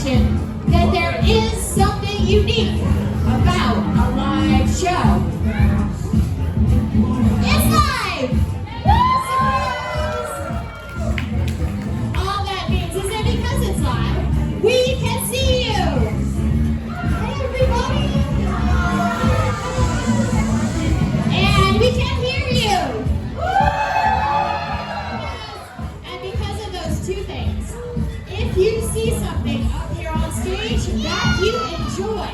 question that there is something unique about a live show. It's live! Surprise! All that means is that because it's live, we can see you! Hey everybody! And we can hear you! And because of those two things, if you see something up here on stage that you enjoy,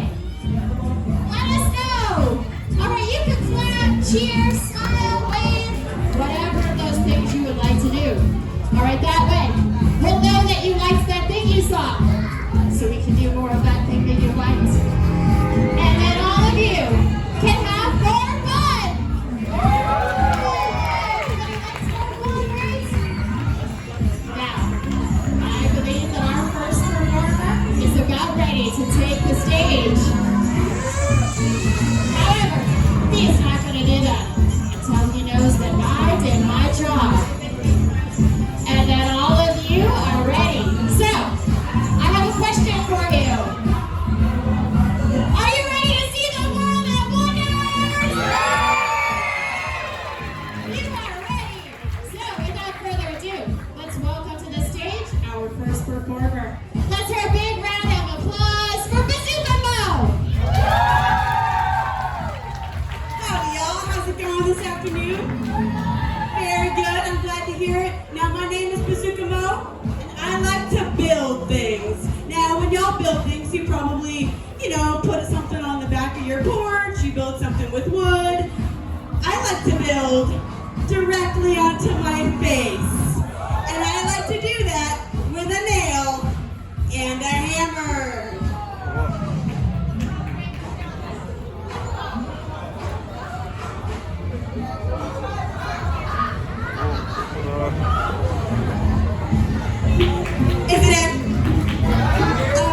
let us know! Alright, you can clap, cheer, smile, wave, whatever of those things you would like to do. Alright, that way, we'll know that you liked that thing you saw. So we can do more of that thing that you liked. And then all of you can have more fun! Everybody likes more fun, right? Now, I believe that our first performer is about ready to take the stage. However, he is not going to do that until he knows that I did my job and that all of you are ready. So, I have a question for you. Are you ready to see the world that wonders? You are ready. So, without further ado, let's welcome to the stage our first performer. Let's hear a big round of applause for Bazooka Mo! Howdy y'all, how's it going this afternoon? Very good, I'm glad to hear it. Now my name is Bazooka Mo, and I like to build things. Now when y'all build things, you probably, put something on the back of your porch, you build something with wood. I like to build directly onto my face. And I like to do that with a nail and a hammer. Isn't it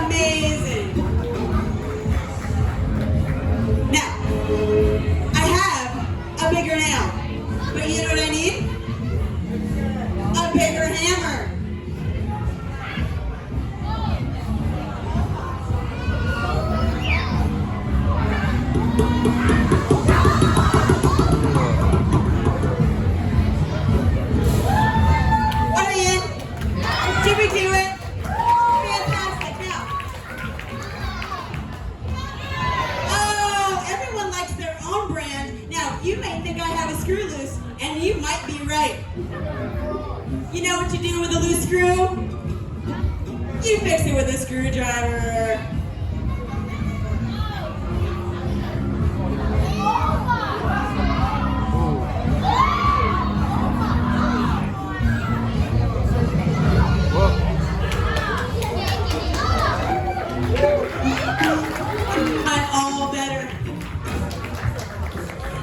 amazing? Now, I have a bigger nail, but you know what I need? A bigger hammer. Are we in? Did we do it? Fantastic. Now, oh, everyone likes their own brand. Now, you may think I have a screw loose, and you might be right. You know what you do with a loose screw? You fix it with a screwdriver. I'm all better.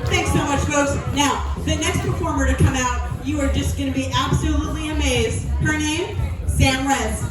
Thanks so much, folks. Now, the next performer to come out, you are just going to be absolutely amazed. Her name, Sam Rez.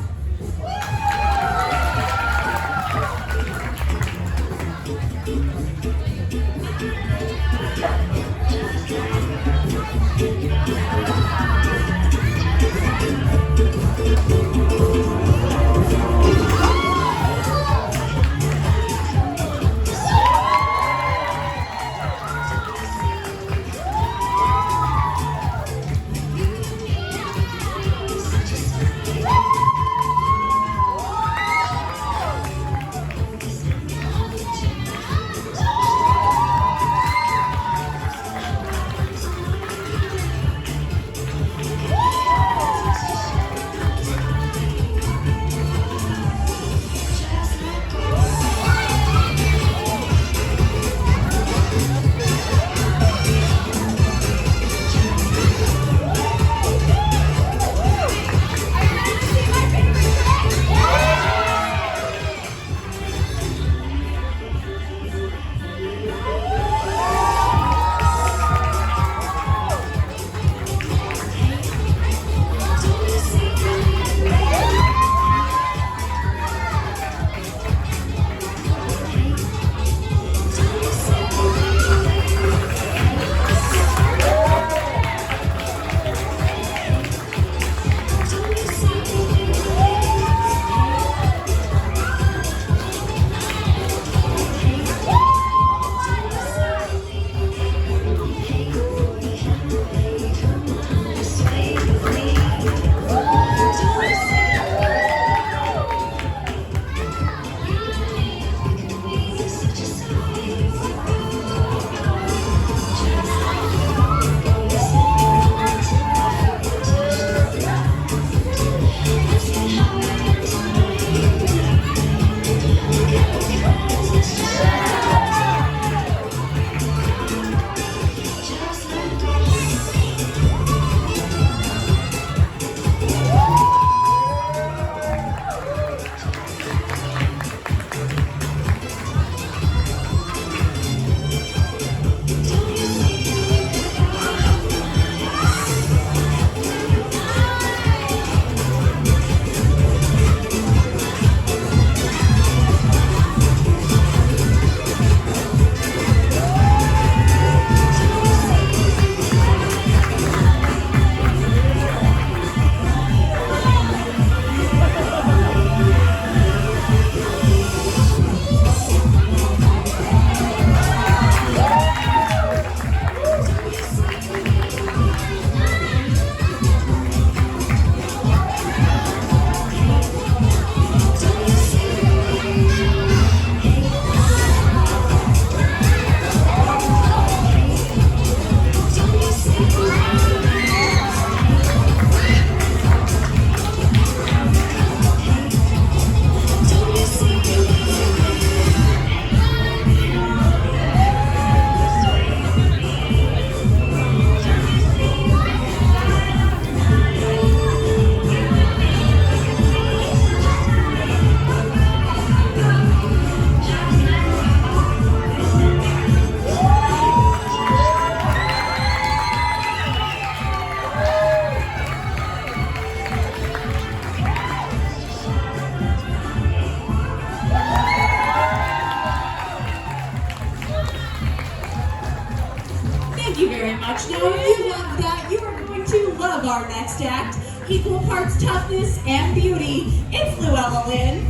much. Now, if you love that, you are going to love our next act. Equal parts toughness and beauty. It's Luella Lynn.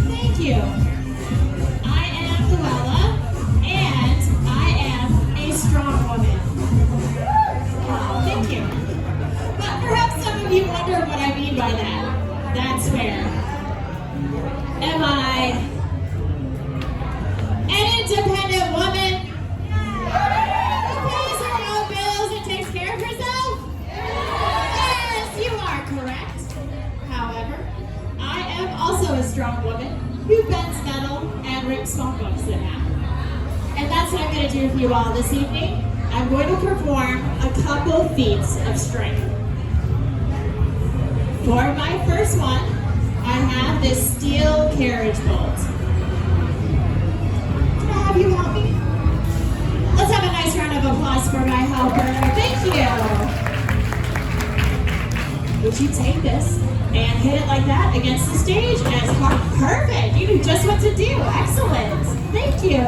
Thank you. I am Luella, and I am a strong woman. Oh, thank you. But perhaps some of you wonder what I mean by that. That's fair. Am I an independent woman who pays her own bills and takes care of herself? Yes, you are correct. However, I am also a strong woman who bends metal and rips phone books in half. And that's what I'm going to do for you all this evening. I'm going to perform a couple feats of strength. For my first one, I have this steel carriage bolt. Can I have you help me? Let's have a nice round of applause for my helper. Thank you. Would you take this and hit it like that against the stage as hard? Perfect. You knew just what to do. Excellent. Thank you.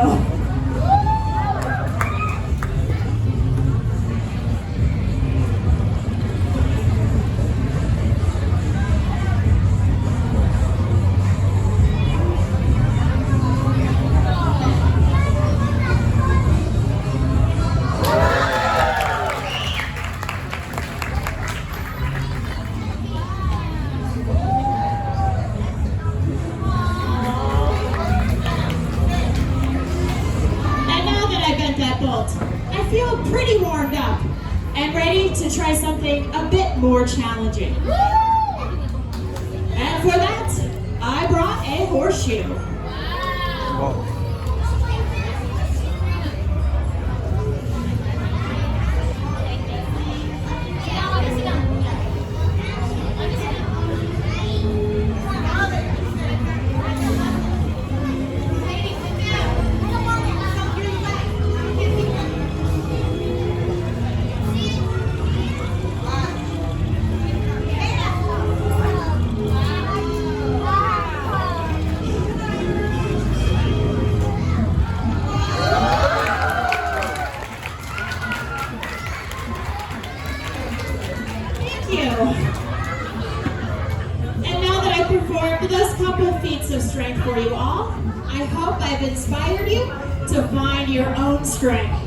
I feel pretty warmed up and ready to try something a bit more challenging. And for that, I brought a horseshoe. Wow. And now that I've performed those couple feats of strength for you all, I hope I've inspired you to find your own strength.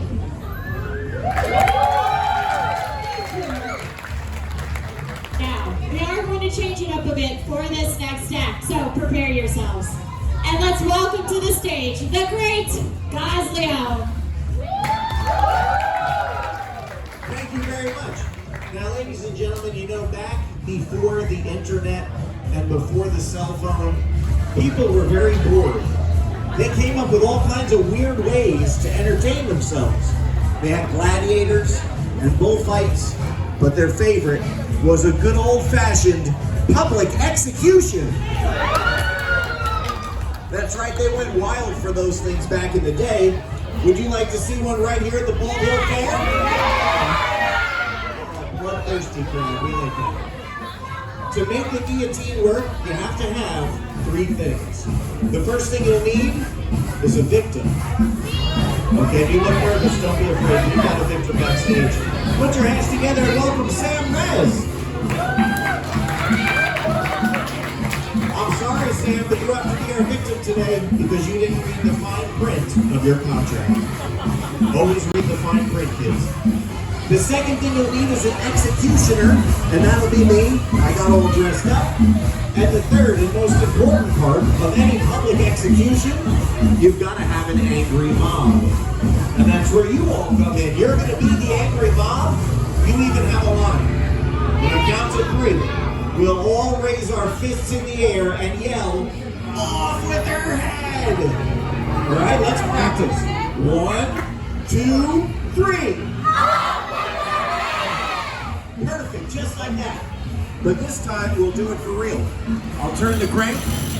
Now, we are going to change it up a bit for this next act, so prepare yourselves. And let's welcome to the stage the great Gazleo. Thank you very much. Now, ladies and gentlemen, you know, back before the internet and before the cell phone, people were very bored. They came up with all kinds of weird ways to entertain themselves. They had gladiators and bullfights, but their favorite was a good old-fashioned public execution. That's right, they went wild for those things back in the day. Would you like to see one right here at the Bald Hill Fair? Bloodthirsty crowd, we like that. To make the guillotine work, you have to have three things. The first thing you'll need is a victim. Okay, if you look nervous, don't be afraid. We've got a victim backstage. Put your hands together and welcome Sam Rez. I'm sorry, Sam, but you have to be our victim today because you didn't read the fine print of your contract. Always read the fine print, kids. The second thing you'll need is an executioner, and that'll be me. I got all dressed up. And the third and most important part of any public execution, you've got to have an angry mob. And that's where you all come in. You're going to be the angry mob. You even have a line. When I count to three, we'll all raise our fists in the air and yell, "Off with her head!" All right, let's practice. 1, 2, 3. Perfect, just like that. But this time, we'll do it for real. I'll turn the crank,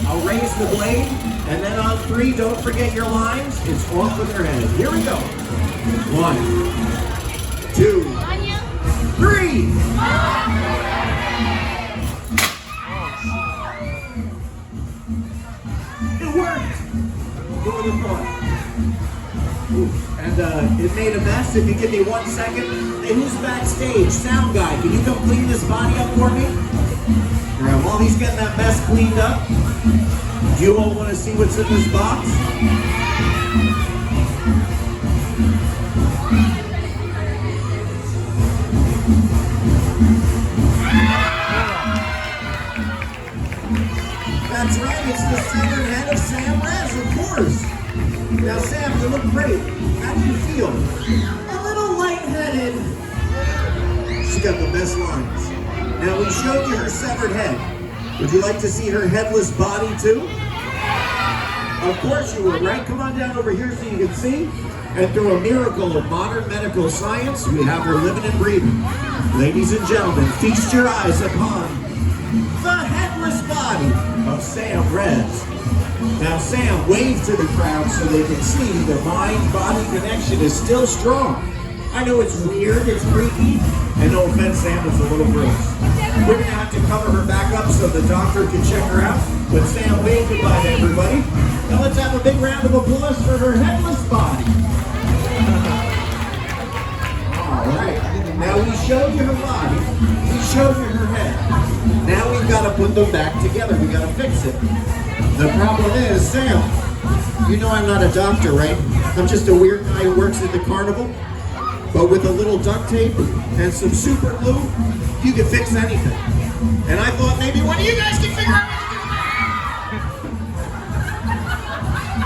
I'll raise the blade, and then on 3, don't forget your lines. It's off with her head. Here we go. 1, 2, 3. It worked. More than thought. And it made a mess. If you give me 1 second. Hey, who's backstage? Sound guy, can you come clean this body up for me? All right, while he's getting that mess cleaned up, do you all want to see what's in this box? That's right, it's the severed head of Sam Rez, of course. Now, Sam, you look great. How do you feel? A little lightheaded. She got the best lines. Now, we showed you her severed head. Would you like to see her headless body, too? Of course you would, right? Come on down over here so you can see. And through a miracle of modern medical science, we have her living and breathing. Ladies and gentlemen, feast your eyes upon the headless body of Sam Rez. Now, Sam, wave to the crowd so they can see the mind-body connection is still strong. I know it's weird, it's freaky, and no offense, Sam, it's a little gross. We're gonna have to cover her back up so the doctor can check her out. But Sam, wave goodbye to everybody. Now let's have a big round of applause for her headless body. All right. Now we showed you her body. We showed you her head. Now we've got to put them back together. We got to fix it. The problem is, Sam, you know I'm not a doctor, right? I'm just a weird guy who works at the carnival. But with a little duct tape and some super glue, you can fix anything. And I thought maybe one of you guys can figure out how to do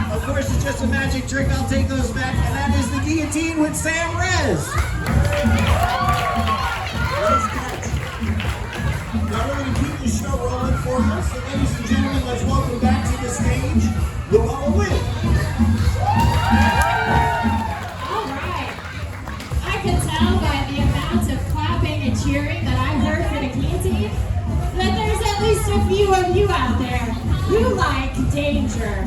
that. Of course, it's just a magic trick. I'll take those back. And that is the guillotine with Sam Rez. Now we're going to keep the show rolling for us. So ladies and gentlemen, let's welcome back to the stage Luella Wynn. Tell by the amount of clapping and cheering that I heard for the guillotine that there's at least a few of you out there who like danger.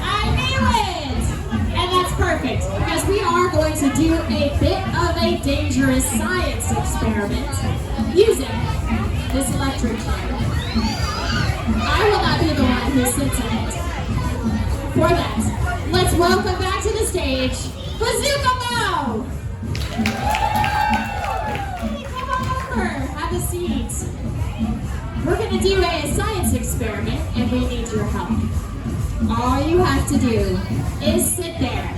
I knew it! And that's perfect, because we are going to do a bit of a dangerous science experiment using this electric chair. I will not be the one who sits in it. For that, let's welcome back to the stage Bazooka Mo! Come on over, have a seat. We're going to do a science experiment and we need your help. All you have to do is sit there.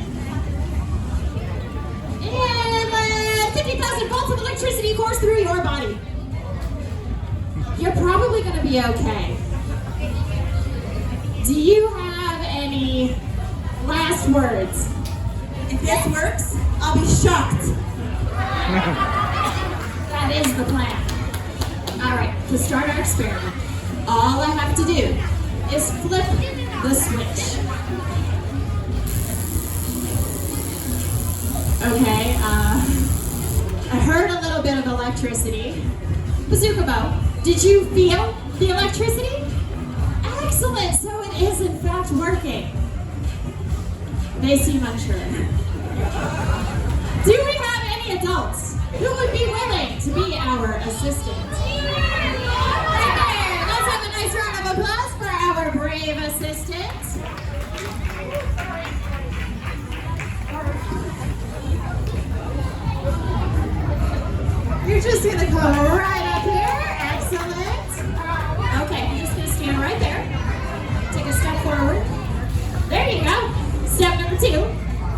And let 50,000 volts of electricity course through your body. You're probably going to be okay. Do you have any last words? If this works, I'll be shocked. That is the plan. All right, to start our experiment, all I have to do is flip the switch. Okay, I heard a little bit of electricity. Bazooka Bo, did you feel the electricity? Excellent, so it is in fact working. They seem unsure. Do we have any adults who would be willing to be our assistant? Right there. Let's have a nice round of applause for our brave assistant. You're just going to come right up here. Excellent. Okay, I'm just going to stand right there. Take a step forward. There you go. Step number 2,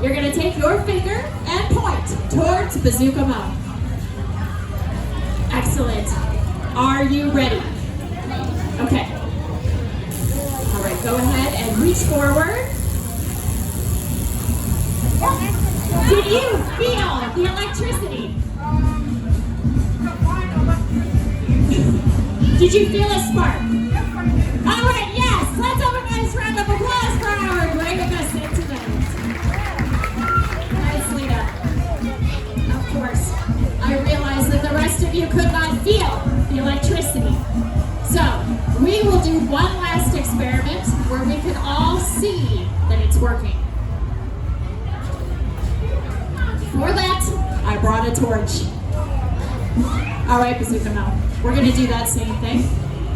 you're going to take your finger and point towards Bazooka Mo. Excellent. Are you ready? Okay. All right, go ahead and reach forward. Did you feel the electricity? Did you feel a spark? All right, yes. Let's have a nice round of applause for our brave assistant. Nicely done. Of course, I realize that the rest of you could not feel the electricity. So, we will do one last experiment where we can all see that it's working. For that, I brought a torch. All right, Bazooka Mo, we're going to do that same thing,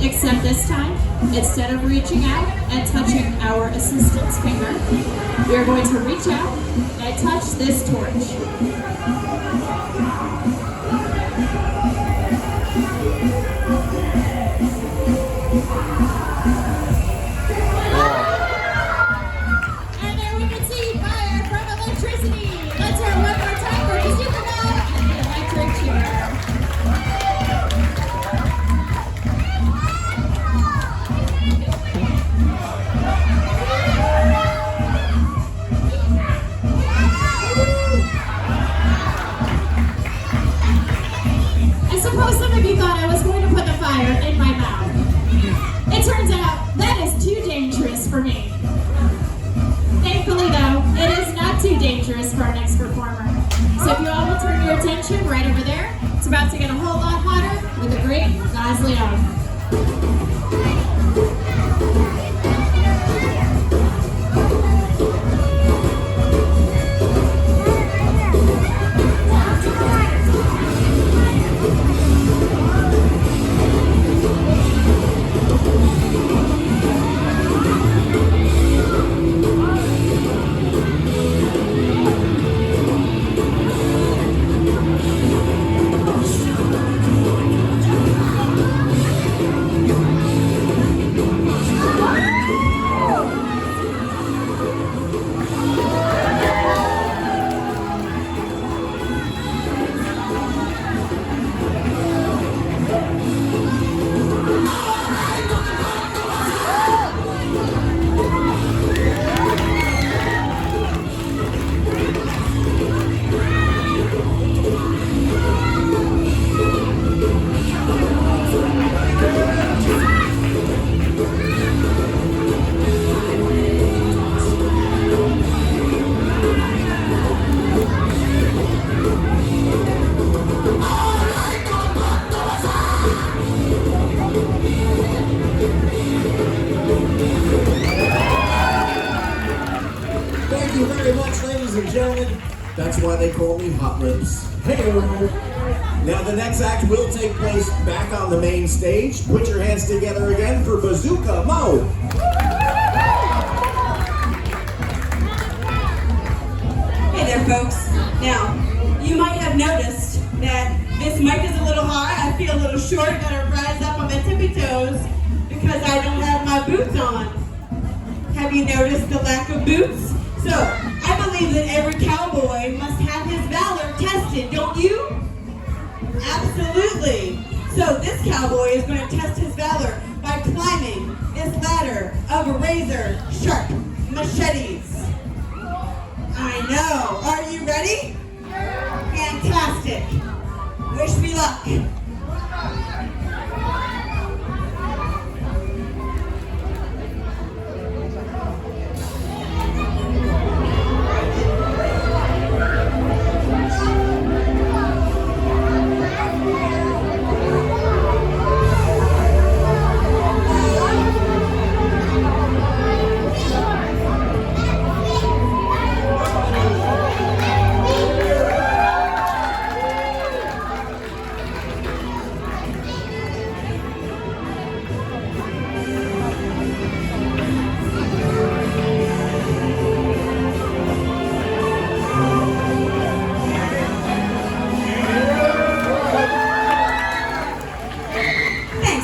except this time, Instead of reaching out and touching our assistant's finger, we are going to reach out and touch this torch. And there we can see fire from electricity. Let's hear it one more time for Bazooka Mo and the electric chair. I suppose some of you thought I was going to put the fire in my mouth. It turns out that is too dangerous for me. Thankfully though, it is not too dangerous for our next performer. So if you all will turn your attention right over there, it's about to get a whole lot hotter with a great Gosleon. Thank you very much, ladies and gentlemen. That's why they call me Hot Lips. Hey. Now the next act will take place back on the main stage. Put your hands together again for Bazooka Mo. Hey there, folks. Now, you might have noticed that this mic is a little high. I feel a little short. Gotta rise up on my tippy toes because I don't have my boots on. Have you noticed the lack of boots? So, I believe that every cowboy must have his valor tested, don't you? Absolutely. So, this cowboy is going to test his valor by climbing this ladder of razor-sharp machetes. I know. Are you ready? Fantastic. Wish me luck.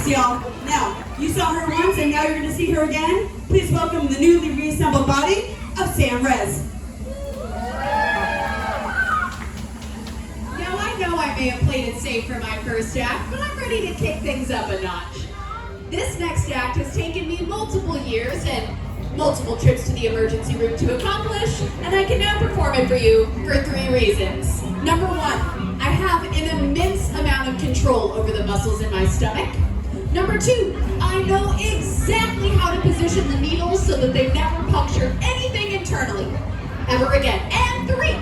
Y'all. Now, you saw her once and now you're going to see her again. Please welcome the newly reassembled body of Sam Rez. Now, I know I may have played it safe for my first act, but I'm ready to kick things up a notch. This next act has taken me multiple years and multiple trips to the emergency room to accomplish, and I can now perform it for you for 3 reasons. Number 1, I have an immense amount of control over the muscles in my stomach. Number 2, I know exactly how to position the needles so that they never puncture anything internally, ever again. And 3,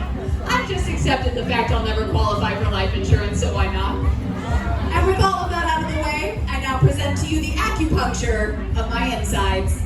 I've just accepted the fact I'll never qualify for life insurance, so why not? And with all of that out of the way, I now present to you the acupuncture of my insides.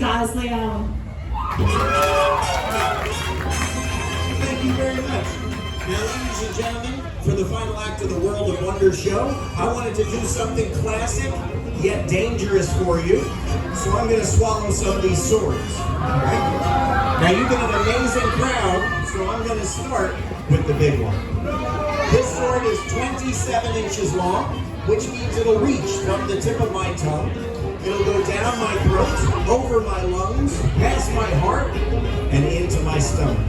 guys, Leon. Thank you very much. Now, ladies and gentlemen, for the final act of the World of Wonder show, I wanted to do something classic yet dangerous for you. So I'm going to swallow some of these swords. All right? Now, you've been an amazing crowd, so I'm going to start with the big one. This sword is 27 inches long, which means it'll reach from the tip of my tongue. It'll go down my throat, over my lungs, past my heart, and into my stomach.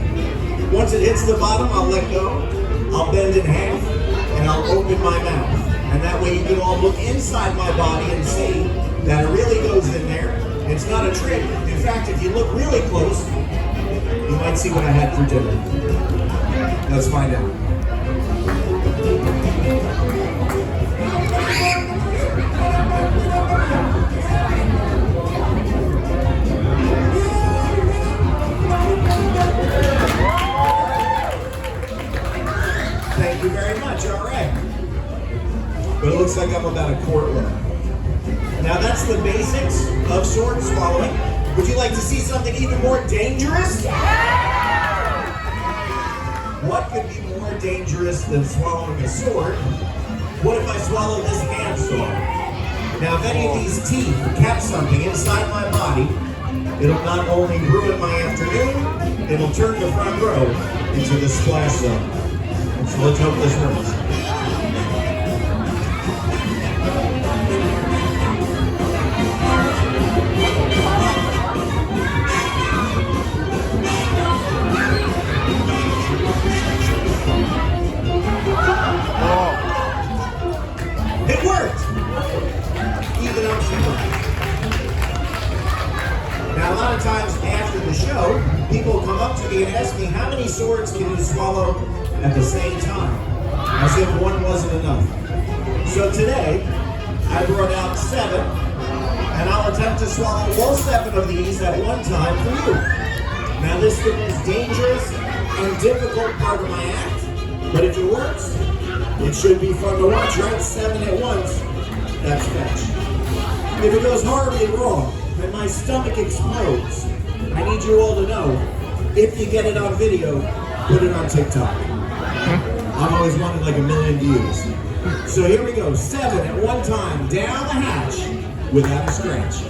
Once it hits the bottom, I'll let go. I'll bend in half, and I'll open my mouth. And that way you can all look inside my body and see that it really goes in there. It's not a trick. In fact, if you look really close, you might see what I had for dinner. Let's find out. Thank you very much. All right. But it looks like I'm about a quart low. Now that's the basics of sword swallowing. Would you like to see something even more dangerous? What could be more dangerous than swallowing a sword? What if I swallow this handsaw? Now if any of these teeth catch something inside my body, it'll not only ruin my afternoon, it'll turn the front row into the splash zone. So let's hope this works. It worked! Even I'm surprised. Now a lot of times after the show, people come up to me and ask me, how many swords can you swallow at the same time? As if one wasn't enough. So today, I brought out 7, and I'll attempt to swallow all 7 of these at one time for you. Now this is the most dangerous and difficult part of my act, but if it works, it should be fun to watch, right? 7 at once, that's fetch. If it goes horribly wrong, and my stomach explodes, I need you all to know, if you get it on video, put it on TikTok. I've always wanted like 1 million views. So here we go, 7 at one time, down the hatch, without a scratch.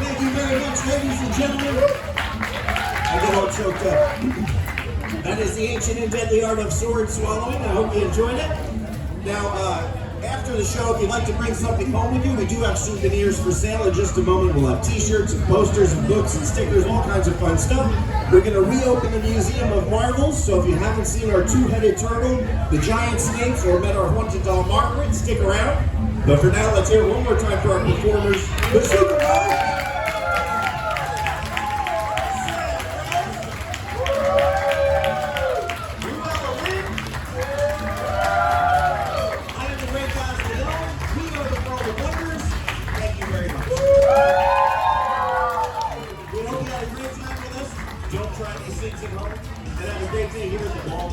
Thank you very much, ladies and gentlemen. I get all choked up. That is the ancient and deadly art of sword swallowing. I hope you enjoyed it. Now, after the show, if you'd like to bring something home with you, we do have souvenirs for sale in just a moment. We'll have t-shirts and posters and books and stickers, all kinds of fun stuff. We're going to reopen the Museum of Marvels, so if you haven't seen our 2-headed turtle, the giant snakes, or met our haunted doll Margaret, stick around. But for now, let's hear it one more time for our performers, the Super Bowl. Don't try these things at home. And have a great day here at the ball.